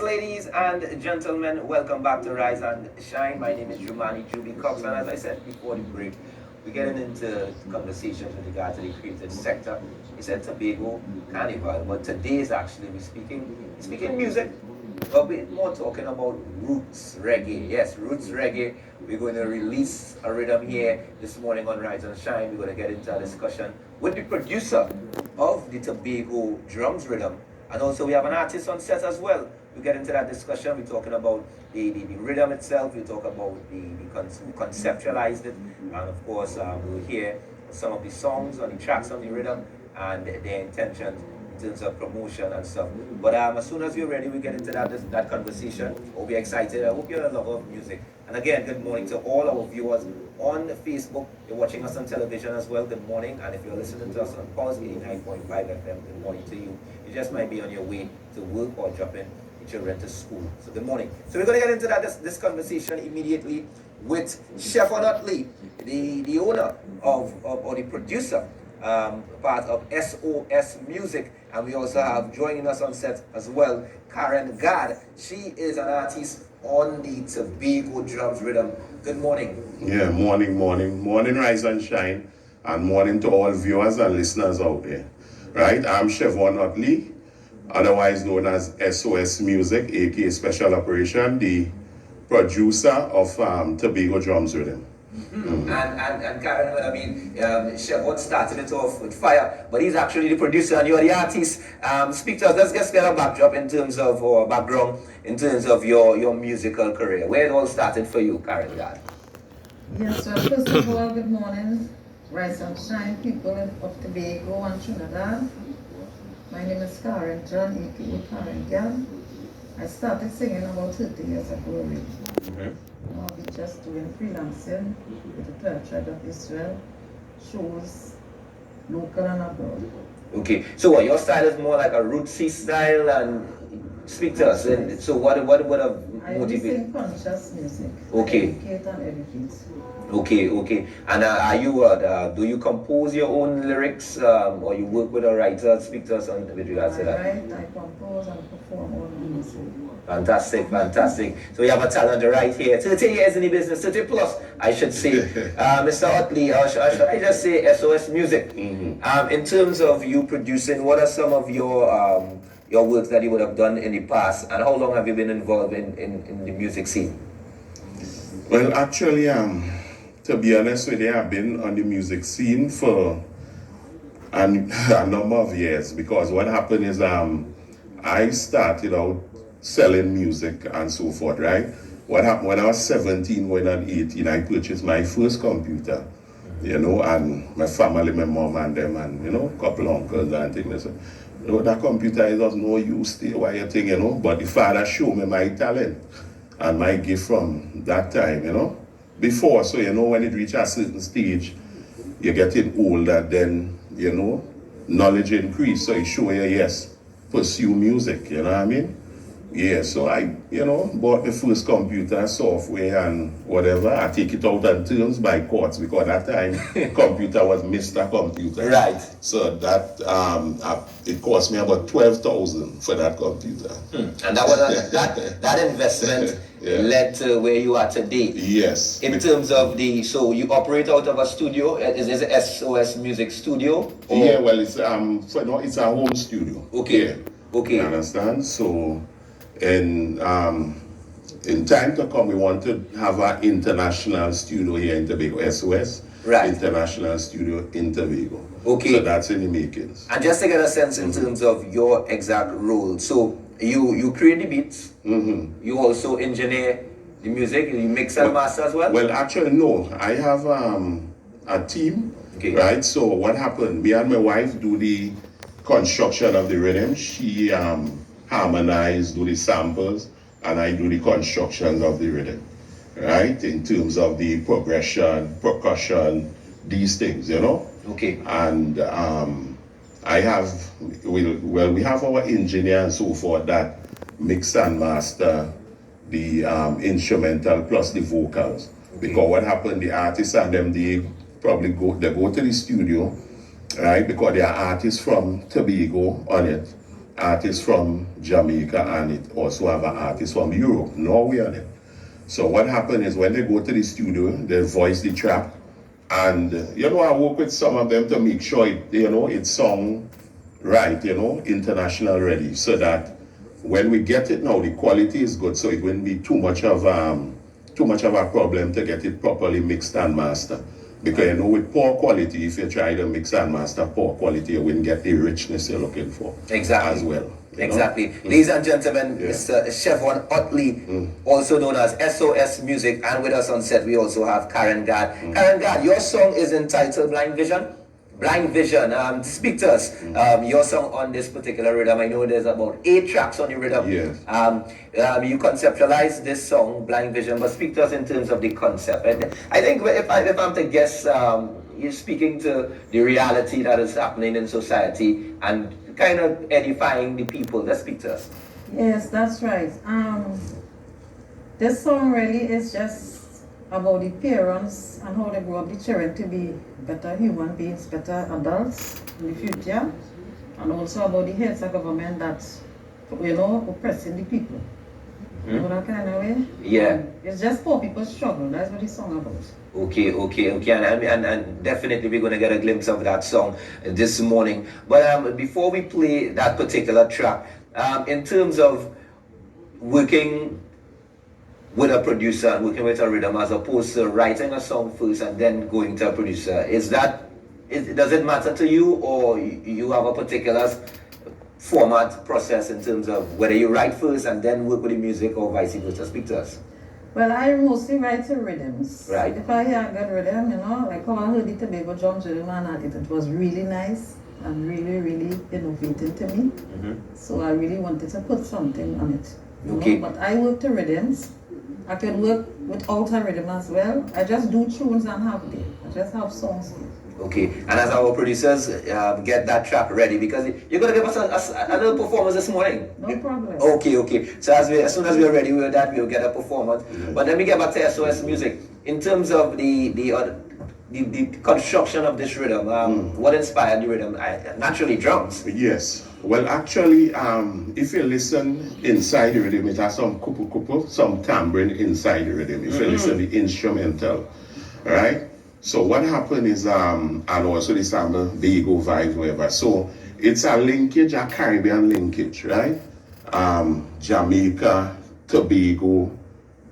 ladies and gentlemen, welcome back to Rise and Shine. My name is Jumani Juby Cox, and as I said before the break, we're getting into conversations with regard to the creative sector. We said Tobago Carnival, but today is actually we're speaking music, but we're more talking about roots reggae. Yes, roots reggae. We're going to release a rhythm here this morning on Rise and Shine. We're going to get into a discussion with the producer of the Tobago drums rhythm. And also we have an artist on set as well. We get into that discussion. We're talking about the rhythm itself. We talk about we conceptualized it. And of course, we'll hear some of the songs on the tracks on the rhythm and their intentions in terms of promotion and stuff. But as soon as you're ready, we get into that conversation. We'll be excited. I hope you're a lover of music. And again, good morning to all our viewers on Facebook. You're watching us on television as well. Good morning. And if you're listening to us on Pulse 89.5 FM, good morning to you. You just might be on your way to work or dropping your children to school. So good morning. So we're going to get into this conversation immediately with Chef Onotley, the owner or the producer, part of SOS Music. And we also have joining us on set as well, Karen Gad. She is an artist on the Tobago drums rhythm. Good morning. Yeah, morning, rise and shine, and morning to all viewers and listeners out there. Right, I'm Chevron Otley, otherwise known as SOS Music, aka Special Operation, the producer of Tobago drums rhythm. And Karen, I mean, Chevron started it off with fire, but he's actually the producer and you're the artist. Speak to us. Let's just get a backdrop in terms of our background, in terms of your musical career. Where it all started for you, Karen Gad? Yes, well, first of all, good morning, rise and shine, people of Tobago and Trinidad. My name is Karen John, aka Karen Gad. I started singing about 30 years ago already. Now we're just doing freelancing with the 12 tribe of Israel, shows local and abroad. Okay, so what, your style is more like a rootsy style, and speak to us. And so what have I motivated? sing conscious music. Okay. Educate and educate. Okay. And are you do you compose your own lyrics, or you work with a writer? Speak to us on with regards to that. I write, I compose and perform all the music. Fantastic. So you have a talent right here. 30 years in the business, 30 plus, I should say. Mr. Otley, or should I just say SOS Music? In terms of you producing, what are some of your works that you would have done in the past, and how long have you been involved in the music scene? Well, actually, to be honest with you, I've been on the music scene for a number of years, because what happened is I started out selling music and so forth, right? What happened when I was 17, going on 18, I purchased my first computer, and my family, my mom and them, and, a couple uncles and things. They said, that computer is of no use, stay why you think, but the father showed me my talent and my gift from that time, before. So, when it reaches a certain stage, you're getting older, then, knowledge increase. So it show you, yes, pursue music, you know what I mean? Yeah, so I, bought the first computer, software and whatever. I take it out on terms by courts, because at that time, computer was Mr. Computer. Right. So that, it cost me about 12,000 for that computer. And that was that investment led to where you are today. Yes. In terms of so you operate out of a studio. Is it SOS Music Studio? Or? Yeah, well, it's it's a home studio. Okay. Yeah. Okay. You understand? So, in time to come, we want to have an international studio here in Tobago, SOS. Right. International studio in Tobago. Okay. So that's in the makings. And just to get a sense in terms of your exact role, so you create the beats, you also engineer the music, you mix and master as well? Well, actually, no. I have a team, right? So what happened, me and my wife do the construction of the rhythm. She harmonize, do the samples, and I do the construction of the rhythm, right? In terms of the progression, percussion, these things, Okay. And we have our engineer and so forth that mix and master the instrumental plus the vocals. Okay. Because what happened, the artists and them, they go to the studio, right? Because they are artists from Tobago on it. artists from Jamaica, and it also have an artist from Europe, Norway on it. So what happened is when they go to the studio, they voice the track, and I work with some of them to make sure it song right, international ready, so that when we get it now, the quality is good, so it wouldn't be too much of a problem to get it properly mixed and mastered. Because with poor quality, if you try to mix and master poor quality, you wouldn't get the richness you're looking for. Exactly. As well. Exactly. Ladies and gentlemen, Mr. Chevron Utley, also known as SOS Music, and with us on set we also have Karen Gad. Karen Gad, your song is entitled Blind Vision. Blind Vision. Speak to us. Your song on this particular rhythm. I know there's about 8 tracks on the rhythm. Yes. You conceptualized this song, Blind Vision, but speak to us in terms of the concept. And I think if I'm to guess, you're speaking to the reality that is happening in society and kind of edifying the people. Let's speak to us. Yes, that's right. This song really is just about the parents and how they grow up the children to be better human beings, better adults in the future, and also about the heads of government that, oppressing the people. You know that kind of way? Yeah. It's just poor people's struggle. That's what the song about. Okay. And definitely we're going to get a glimpse of that song this morning. But before we play that particular track, in terms of working with a producer and working with a rhythm as opposed to writing a song first and then going to a producer, does it matter to you, or you have a particular format process in terms of whether you write first and then work with the music or vice versa? Speak to us. Well, I mostly write to rhythms. Right. If I hear a good rhythm, like how I heard the Tobago drums rhythm and it was really nice and really, really innovative to me. So I really wanted to put something on it. Okay. But I work to rhythms. I can work without a rhythm as well. I just do tunes and have it. I just have songs here. Okay, and as our producers get that track ready, because you're going to give us a little performance this morning. No problem. Okay. So as soon as we're ready with that, we'll get a performance. But let me get back to SOS Music. In terms of the construction of this rhythm, what inspired the rhythm? Naturally, drums. Yes. Well, actually, if you listen inside the rhythm, it has some kupu, some tambourine inside the rhythm. If you listen to the instrumental, right? So what happened is, and also the sample, Bago vibes, whatever. So it's a linkage, a Caribbean linkage, right? Jamaica, Tobago,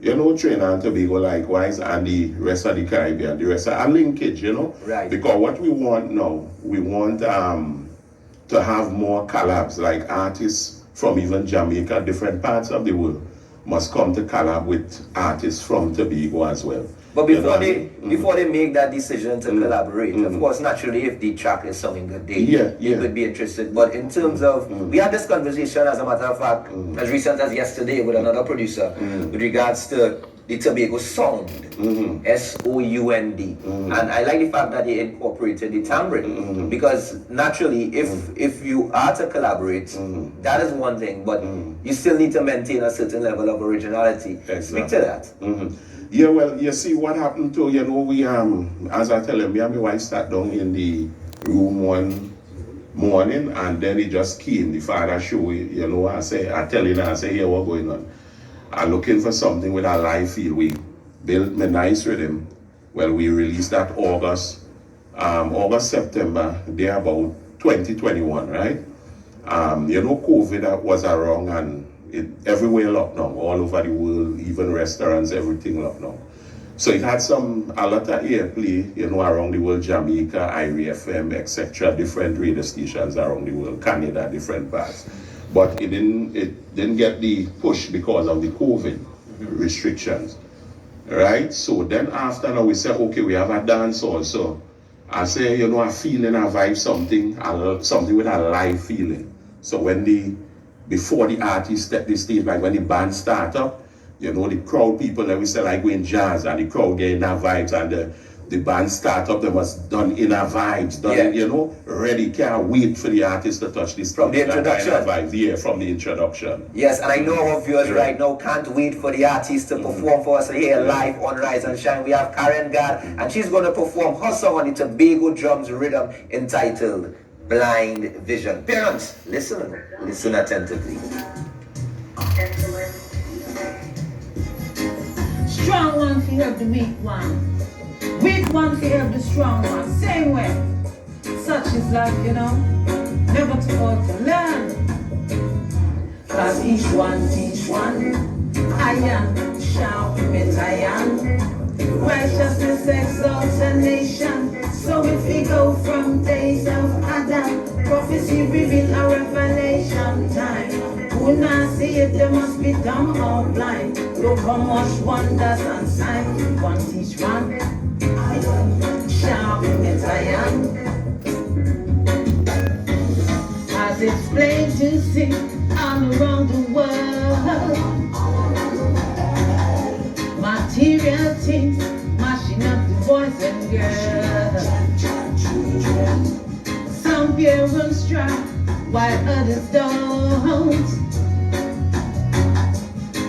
Trinidad and Tobago likewise, and the rest of the Caribbean. The rest are a linkage, Right. Because what we want now, we want to have more collabs, like artists from even Jamaica, different parts of the world, must come to collab with artists from Tobago as well. But before they make that decision to collaborate, of course, naturally, if the track is something good, they could be interested. But in terms of, we had this conversation, as a matter of fact, as recent as yesterday with another producer, with regards to the Tobago sound, sound. And I like the fact that they incorporated the tambourine, because naturally, if you are to collaborate, that is one thing, but you still need to maintain a certain level of originality. Exactly. Speak to that. Yeah, well, you see what happened to, we, as I tell him, me and my wife sat down in the room one morning, and then he just came, the father show, I tell him, here, what's going on? I'm looking for something with a live feel. We built me nice rhythm. Well, we released that August, September, there about 2021, right? COVID was around, and everywhere locked down, all over the world, even restaurants, everything locked down. So it had a lot of airplay, around the world, Jamaica, IRI FM, etc., different radio stations around the world, Canada, different parts. But it didn't get the push because of the COVID restrictions, right? So then after now we said, okay, we have a dance also. I say, a feeling, a vibe, something with a live feeling. So before the artist step the stage, like when the band start up, the crowd people, like we say, like going jazz, and the crowd get inner vibes, and the band start up, they must done inner vibes, ready, can't wait for the artist to touch this. From the introduction. Vibes, from the introduction. Yes, and I know our viewers right now can't wait for the artist to perform for us here live on Rise and Shine. We have Karen Gad, and she's going to perform her song on the Tobago drums rhythm entitled blind vision. Parents, listen attentively. Strong one fi help the weak one. Weak one fi help the strong one. Same way. Such is life, you know. Never too old to learn. Cause each one teach one. Iron, sharp with iron. Righteousness exalts a nation. So if we go from days of Adam, prophecy reveal a revelation time. Who not see it, they must be dumb or blind. Look how much wonders and signs. One teach one. Iron, sharp with iron. As it's plain to see all around the world, material things mashing up the boys and girls. Some parents strive while others don't.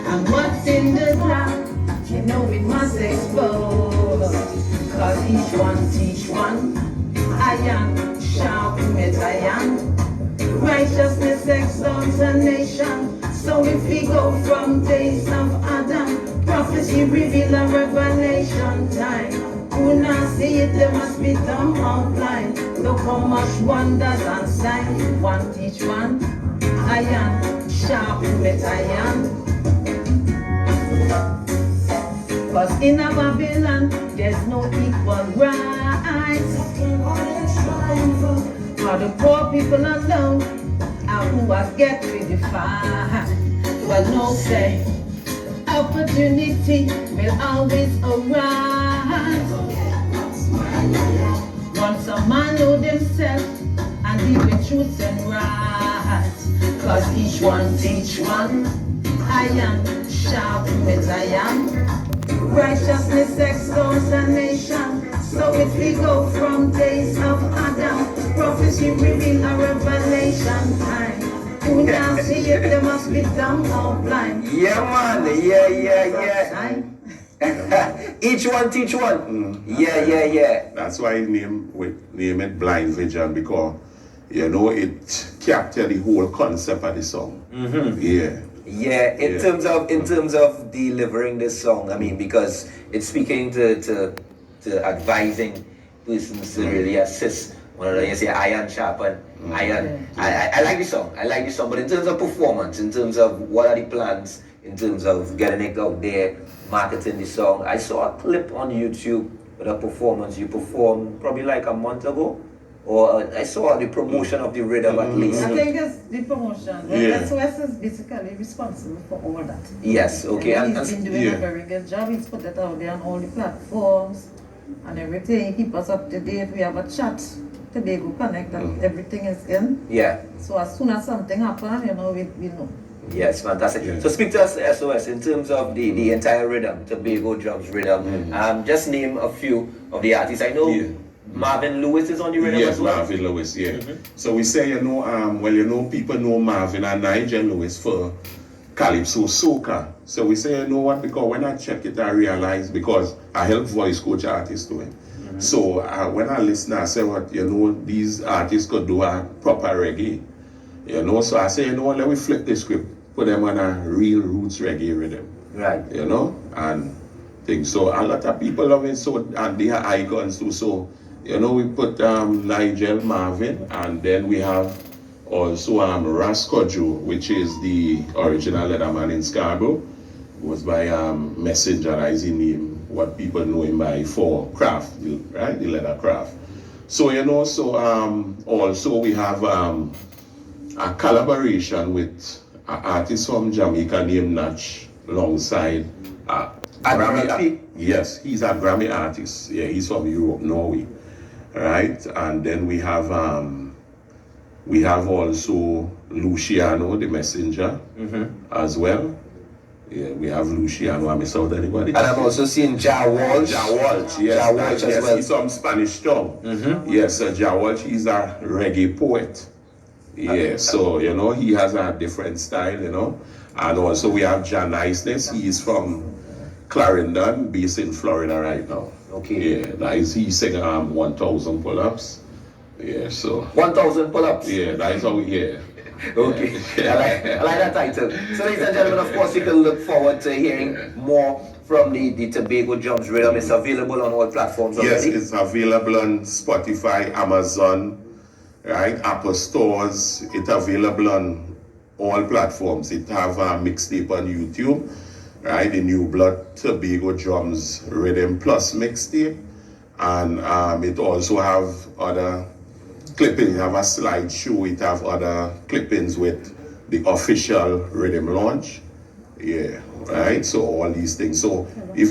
And what's in the dark, you know we must expose. Cause each one teach one. Iron, sharp with iron. Righteousness exalts a nation. So if we go from days of Adam, prophecy reveal a revelation time. Who not see it, they must be dumb or blind. Look how much wonders and signs. One teach one. Iron, sharp with iron. Cause in a Babylon, there's no equal rights. For the poor people alone, and who has get redefined. Well, no say, opportunity will always arise. Once a man know themselves and deal with truth and rights. Cause each one teach one. Iron, sharp with iron. Righteousness exalts a nation. So if we go from days of Adam, prophecy reveal a revelation time. Who now see it, they must be dumb or blind. Yeah, man. Yeah. Each one teach one. Yeah. That's why name it blind vision, because you know it capture the whole concept of the song. Yeah, in terms of delivering this song, I mean, because it's speaking to advising persons to really assist. When you say iron sharpen, iron. I like the song. But in terms of performance, in terms of what are the plans, in terms of getting it out there, marketing the song, I saw a clip on YouTube with a performance you performed probably like a month ago. Or I saw the promotion of the rhythm at least. I think it's the promotion. The SOS is basically responsible for all that. Yes, okay. And he's been doing a very good job. He's put it out there on all the platforms and everything. Keep us up to date. We have a chat, Tobago Connect, and everything is in. Yeah. So as soon as something happens, you know, we know. Yes, fantastic. Yeah. So speak to us, SOS, in terms of the entire rhythm, Tobago Drums rhythm. Just name a few of the artists. I know Marvin Lewis is on the rhythm as well? Yes, Marvin Lewis, So we say, people know Marvin and Nigel Lewis for Calypso Soca. So we say, you know what, because when I check it, I realize, because I help voice coach artists doing. So when I listen, I say, these artists could do a proper reggae. So I say, let me flip the script, put them on a real roots reggae rhythm. Right. And things. So a lot of people love it, so, and they are icons too. So, we put Nigel, Marvin, and then we have also Rascojo, which is the original leatherman in Scarborough. Goes by Messenger, as in name, what people know him by for craft, right? The leather craft. So, also we have a collaboration with an artist from Jamaica named Natch, alongside Grammy. Yes, he's a Grammy artist. Yeah, he's from Europe, Norway. Right, and then we have also Luciano, the messenger, as well. Yeah, we have Luciano. I miss out anybody? And I'm also seeing Ja Walsh. Ja Walsh, yes. Ja Walsh as well. He's from Spanish Town. Yes, Ja Walsh, he's a reggae poet. Yeah, so, he has a different style, And also we have Jan Niceness. He is from Clarendon, based in Florida right now. Okay. Yeah, he's singing 1,000 pull-ups. Yeah, so 1,000 pull-ups. yeah, that's how yeah. Okay, I like that title. So, ladies and gentlemen, of course, you can look forward to hearing more from the Tobago Drums Rhythm. It's available on all platforms Yes, already. it's available on Spotify, Amazon, right? Apple stores. It's available on all platforms. It have a mixtape on YouTube, right? The New Blood Tobago Drums Rhythm Plus mixtape, and it also have other clippings. It have a slideshow. It have other clippings with the official rhythm launch. Yeah, right. So all these things. So if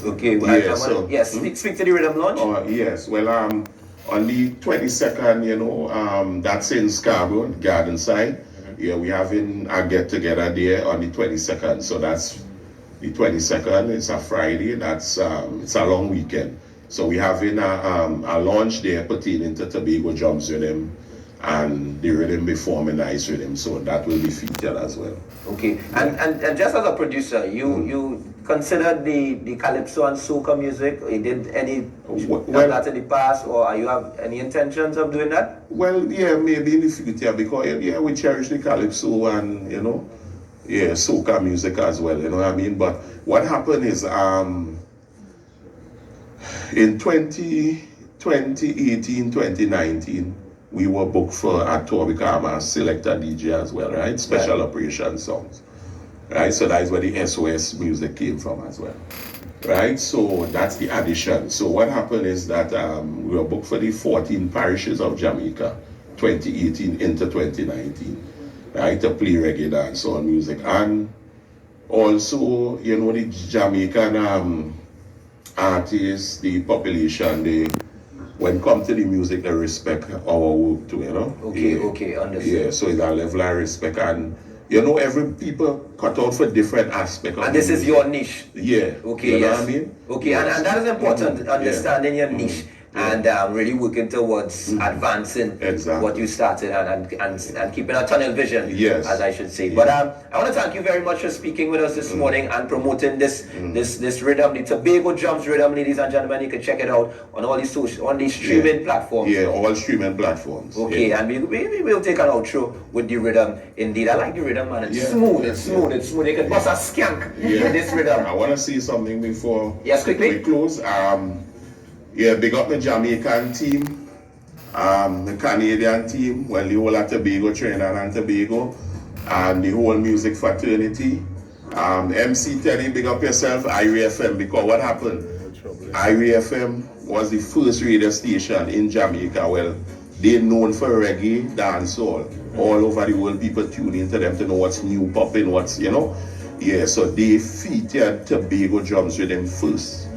Okay, yeah, so yes, speak to the rhythm launch. yes, well, on the 22nd, that's in Scarborough, Garden Side. Yeah, we having a get together there on the 22nd. So that's the 22nd. It's a Friday. That's it's a long weekend. So we having a launch there pertaining to Tobago Drums Rhythm and the rhythm before nice rhythm. So that will be featured as well. Okay, and just as a producer, you considered the calypso and soca music? You did any of that in the past, or you have any intentions of doing that? Well, yeah, maybe in the future because yeah, we cherish the calypso and yeah, soca music as well. You know what I mean? But what happened is in 2018, 2019, we were booked for a tour because I'm a selector DJ as well, right? Special Operations songs, right? So that is where the SOS music came from as well, right? So that's the addition. So what happened is that we were booked for the 14 parishes of Jamaica, 2018 into 2019, right? To play reggae dancehall music. And also, the Jamaican artists, the population, when it comes to the music, they respect our work too, Okay, yeah. Okay, understood. Yeah, so it's a level of respect, and every people cut out for different aspects. And this is your niche. Yeah. Okay, know yes. what I mean? Okay, Yes. and that is important, understanding your niche and really working towards advancing what you started and keeping a tunnel vision, Yes. as I should say. But I want to thank you very much for speaking with us this morning and promoting this rhythm, the Tobago Drums Rhythm, ladies and gentlemen. You can check it out on all these streaming platforms. Yeah, all streaming platforms. Okay, yeah. and we will take an outro with the rhythm. Indeed, I like the rhythm, man. It's smooth, it's smooth, it's smooth. You can bust a skank with this rhythm. I want to say something before quickly. we close. Yeah, big up the Jamaican team, the Canadian team, well, the whole of Tobago, Trinidad and Tobago, and the whole music fraternity. MC Teddy, big up yourself, IRIFM, because what happened? IRIFM was the first radio station in Jamaica. Well, they're known for reggae, dancehall. All over the world, people tune into them to know what's new, popping, what's, Yeah, so they featured Tobago Drums Rhythm first.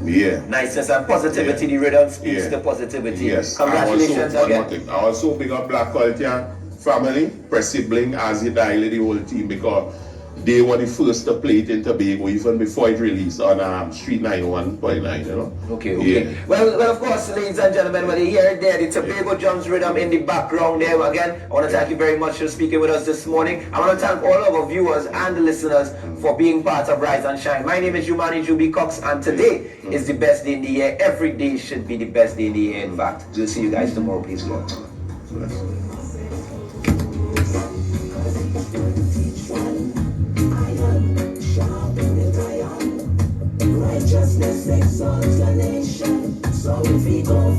Yeah. Niceness and positivity. The rhythm speaks to positivity. Yes. Congratulations again. I also big up Black Culture family, Press Sibling, as the Daily, the whole team, because they were the first to play it in Tobago even before it released on Street 91.9, Okay. Yeah. Well, of course, ladies and gentlemen, when you hear it there, the Tobago Drums Rhythm in the background there. Again, I want to thank you very much for speaking with us this morning. I want to thank all of our viewers and the listeners for being part of Rise and Shine. My name is Jumani Juby Cox, and today is the best day in the year. Every day should be the best day in the year, in fact. We'll see you guys tomorrow. Please go. Righteousness exalts the nation. So if we go